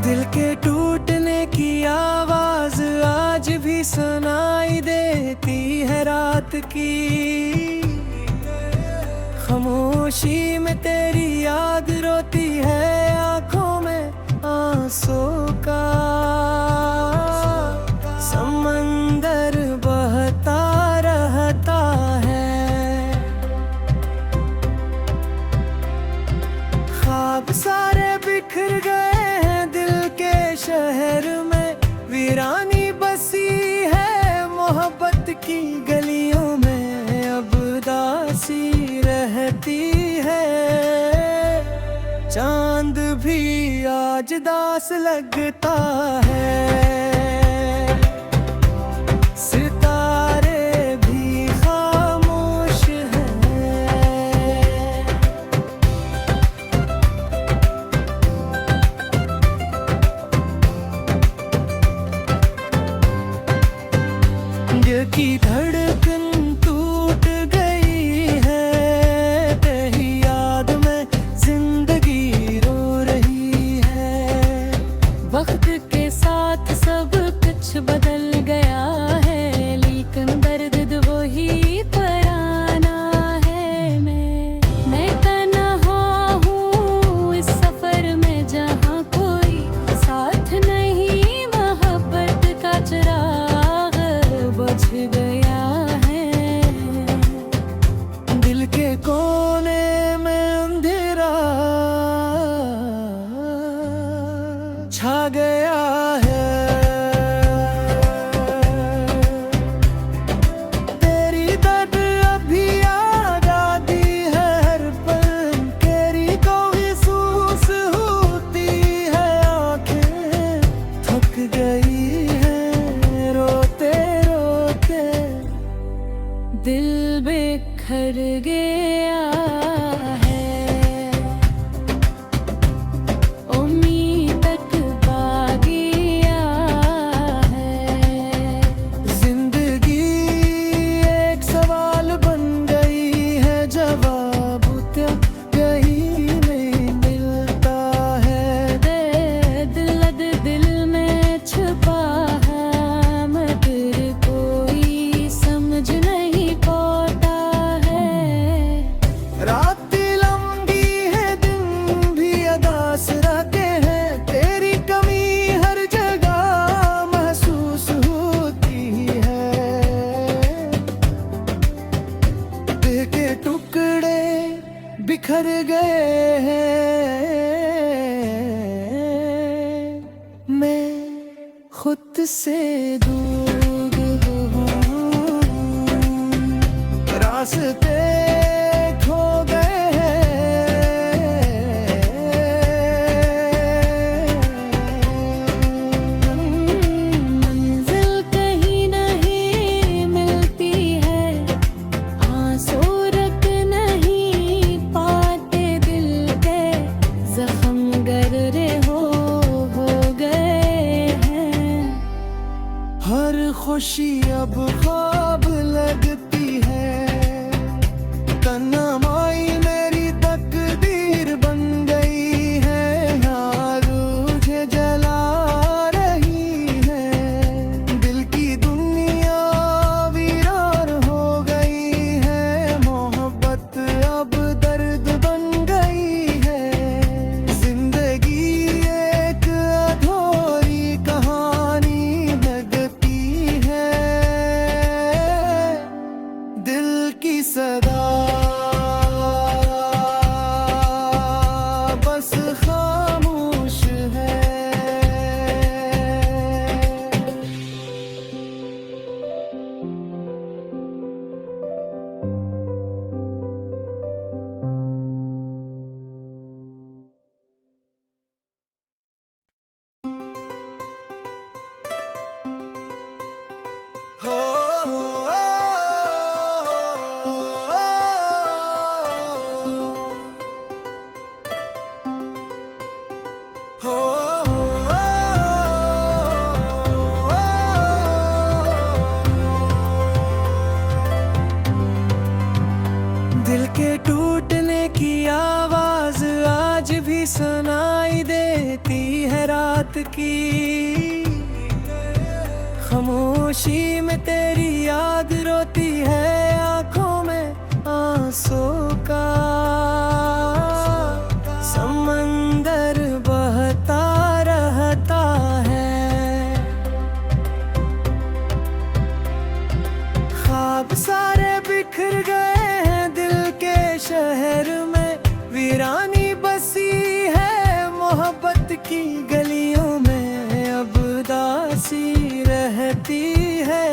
दिल के टूटने की आवाज आज भी सुनाई देती है रात की। खामोशी में तेरी याद रोती है, आंखों में आंसू का समंदर बहता रहता है। ख्वाब सारे बिखर गए हैं दिल के शहर में, वीरानी बसी है मोहब्बत की गलियों में, अब दासी रहती है। चांद भी आज दास लगता है, सितारे भी खामोश हैं। दिल की धड़कन टूट गई है, तेरी याद में जिंदगी रो रही है। वक्त के साथ सब कुछ बदल गया है, लेकिन दर्द वही पुराना है। मैं तन्हा हूँ इस सफर में जहाँ कोई साथ नहीं, मोहब्बत का चिराग बुझ गया है। दिल के कोने में अंधेरा छा गया है। तेरी दर्द अभी याद आती है हर पल, तेरी कोई सूस होती है, आंखें थक गई है रोते रोते। दिल बिखर गया है, उम्मीद तक बागिया है। जिंदगी एक सवाल बन गई है, जवाब तो कहीं नहीं मिलता है। दिल में छुपा है, मगर कोई समझ नहीं पाता है। रात लंबी है, दिन भी अदास रहते हैं, तेरी कमी हर जगह महसूस होती है। दिल के टुकड़े बिखर गए हैं, मैं खुद से दूर हूँ, रास्ते खो गए हैं। मंजिल कहीं नहीं मिलती है, आंसू रख नहीं पाते, दिल के जख्म गहरे हो गए हैं। हर खुशी अब ख्वाब लगती है, तन्हाई मेरी तकदीर बन गई है। यार मुझे जला रही है, दिल की दुनिया वीरान हो गई है। मोहब्बत अब दर्द बन गई है, जिंदगी एक अधूरी कहानी लगती है। दिल की सदा बस खामोश है। हो टूटने की आवाज आज भी सुनाई देती है रात की। खामोशी में तेरी याद रोती है, आंखों में आंसू का समंदर बहता रहता है। ख्वाब सारे बिखर गए हैं दिल के शहर में, वीरानी बसी है मोहब्बत की गलियों में, अब उदासी रहती है।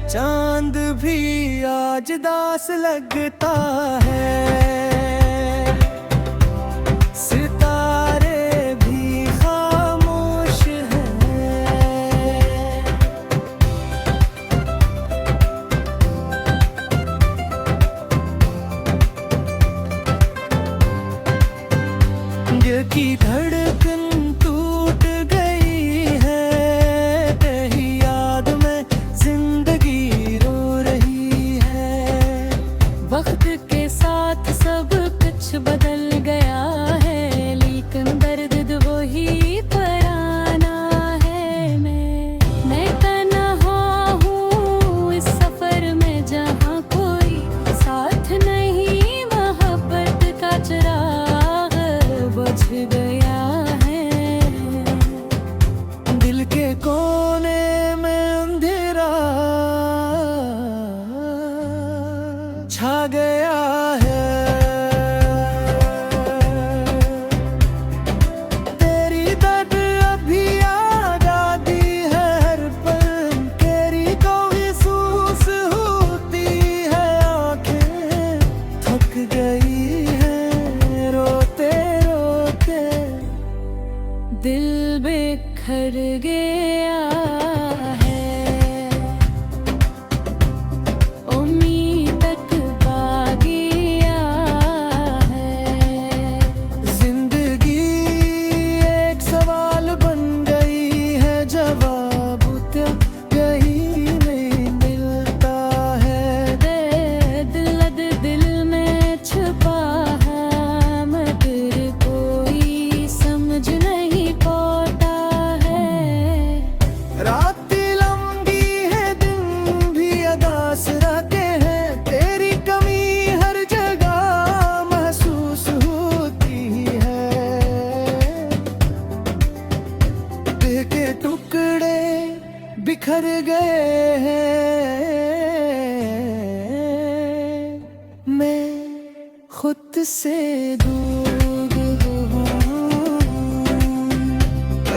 चांद भी आज दास लगता है, सितारे भी खामोश हैं। दिल की धड़कन टूट गई है, तेरी याद में जिंदगी रो रही है। वक्त के साथ सब कुछ बदल गया है, लेकिन दर्द वही पुराना है। मैं तन्हा हूँ इस सफर में, जहाँ कोई साथ नहीं, मोहब्बत का चिराग बुझ गया है। दिल के कोने में अंधेरा छा गया है। तेरी दर्द अभी याद आती है हर पल, तेरी कोई महसूस होती है, आंखें थक गई है रोते रोते। दिल बिखर गया है, उम्मीद तक बागिया है। जिंदगी एक सवाल बन गई है, जवाब तो कहीं नहीं मिलता है। दिल में छुपा है, मगर कोई समझ नहीं पाता है। रात लंबी है, दिन भी अदास रहते हैं, तेरी कमी हर जगह महसूस होती है। दिल के टुकड़े बिखर गए हैं, मैं खुद से दूर हूँ,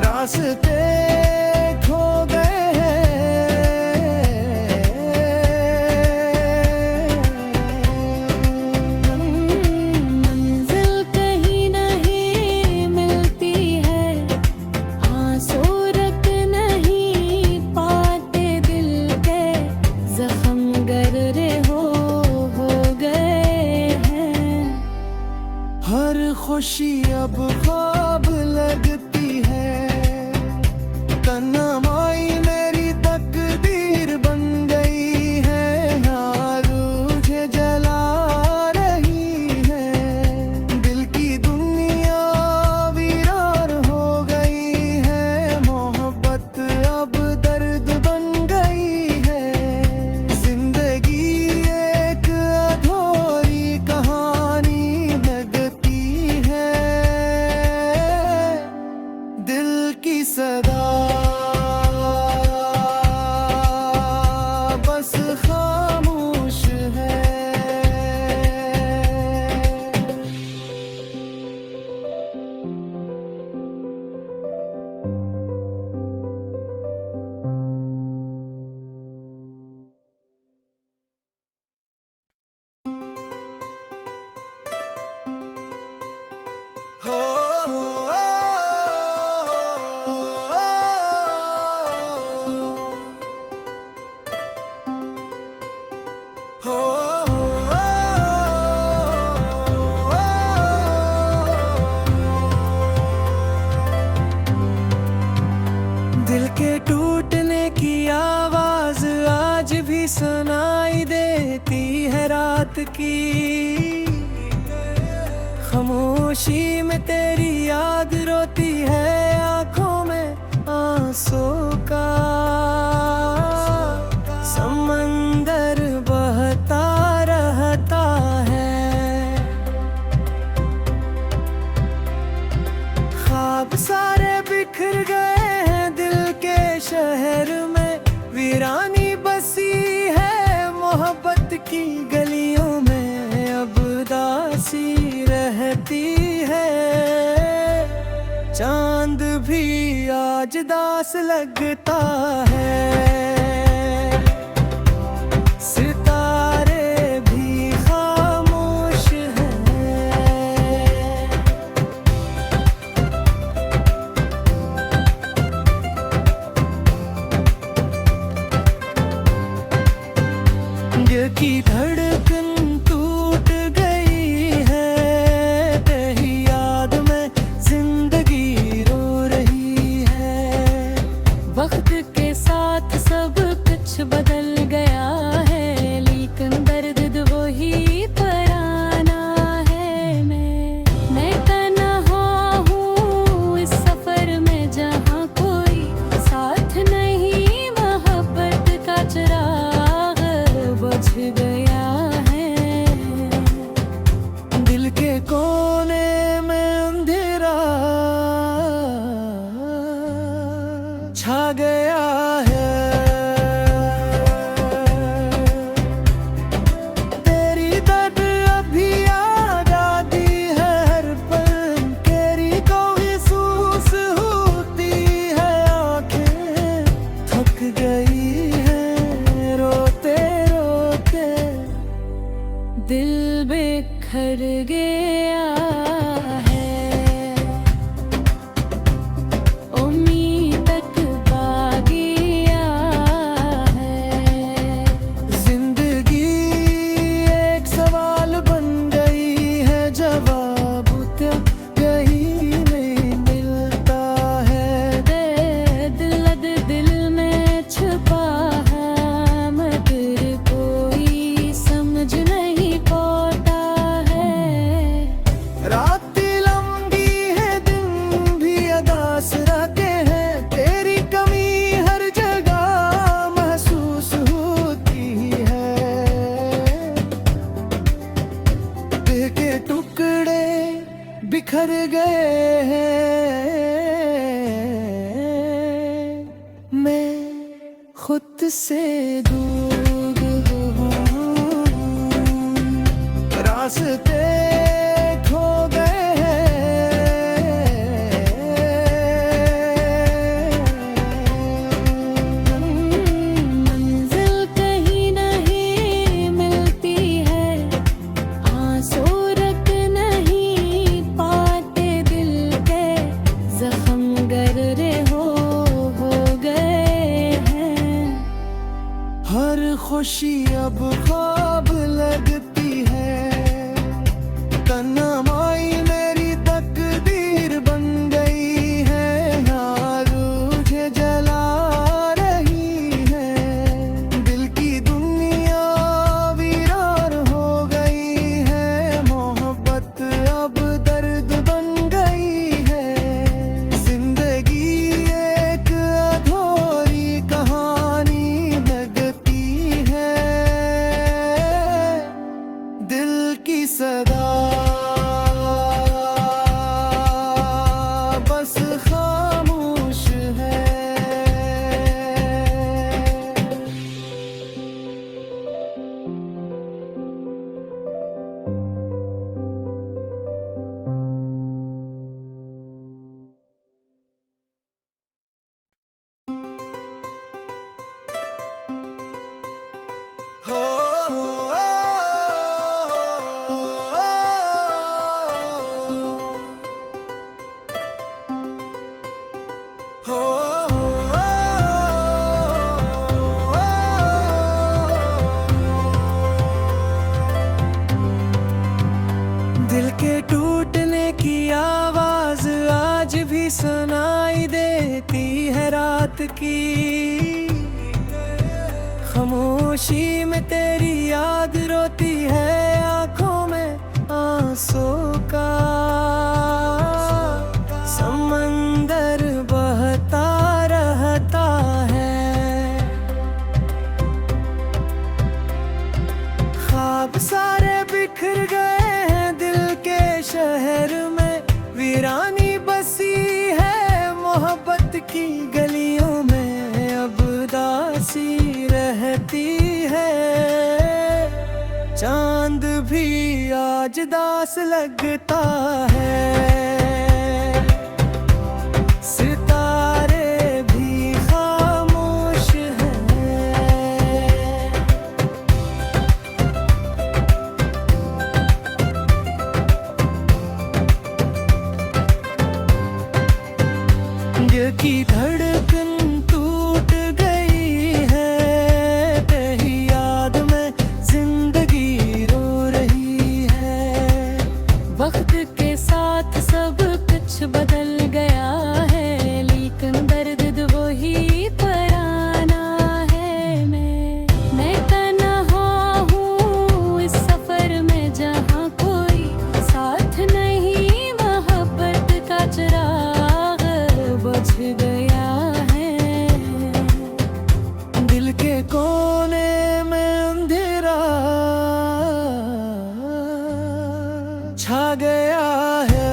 रास्ते खो गए हैं। मंजिल कहीं नहीं मिलती है, आंसू रख नहीं पाते, दिल के जख्म गहरे हो गए हैं। हर खुशी अब ख्वाब लगती है, तन्हाई मेरी तकदीर बन गई है। यार मुझे जला रही है, दिल की दुनिया वीरान हो गई है। मोहब्बत अब दर्द बन गई है, जिंदगी एक अधूरी कहानी लगती है। दिल की सदा बस खामोश है। हो दिल के टूटने की आवाज आज भी सुनाई देती है रात की। खामोशी में तेरी याद रोती है, आंखों में आंसू का समंदर बहता रहता है। ख्वाब सारे बिखर गए हैं दिल के शहर में, वीरानी बसी है मोहब्बत की गलियों में, अब उदासी रहती है। चांद भी आज दास लगता है, सितारे भी खामोश हैं। दिल की धड़कन टूट गई है, तेरी याद में जिंदगी रो रही है। वक्त के साथ सब कुछ बदल गया है, लेकिन दर्द वही पुराना है। मैं तन्हा हूँ इस सफर में, जहाँ कोई साथ नहीं, मोहब्बत का चिराग बुझ गया है। दिल के कोने में अंधेरा छा गया है। तेरी दर्द अभी याद आती है हर पल, तेरी कोई महसूस होती है, आंखें थक गई है रोते रोते। दिल बिखर गया है, उम्मीद तक बागिया है। जिंदगी एक सवाल बन गई है, जवाब तो कहीं नहीं मिलता है। दिल में छुपा है, मगर कोई समझ नहीं पाता है। रात लंबी है, दिन भी अदास रहते हैं, तेरी कमी हर जगह महसूस होती है। दिल के टुकड़े बिखर गए हैं, मैं खुद से दूर हूँ, रास्ते खो गए हैं। मंजिल कहीं नहीं मिलती है, आंसू रख नहीं पाते, दिल के जख्म गहरे हो गए हैं। हर खुशी अब ख्वाब लगती है, तन्हाई मेरी तकदीर बन गई है। यार मुझे जला रही है, दिल की दुनिया वीरान हो गई है। मोहब्बत अब दर्द बन गई है, जिंदगी एक अधूरी कहानी लगती है। दिल की सदा बस खामोश है। हो दिल के टूटने की आवाज आज भी सुनाई देती है रात की। खामोशी में तेरी याद रोती है, आंखों में आंसू सांसों का समंदर बहता रहता है। ख्वाब सारे बिखर गए हैं दिल के शहर में, वीरानी बसी है मोहब्बत की गलियों में, अब उदासी रहती है। चांद भी आज दास लगता है, सितारे भी खामोश हैं। दिल की धड़कन टूट गई है, तेरी याद में जिंदगी रो रही है। वक्त के साथ सब कुछ बदल गया है, लेकिन दर्द वही पुराना है। मैं तन्हा हूँ इस सफर में जहाँ कोई साथ नहीं, मोहब्बत का चिराग बुझ गया है। दिल के कोने में अंधेरा छा गया है।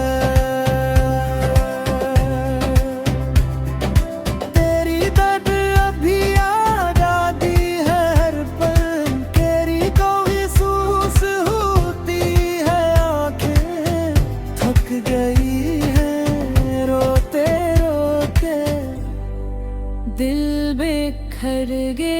तेरी दर्द अभी याद आती है हर पल, तेरी कोई महसूस होती है, आंखें थक गई है रोते रोते। दिल बिखर गया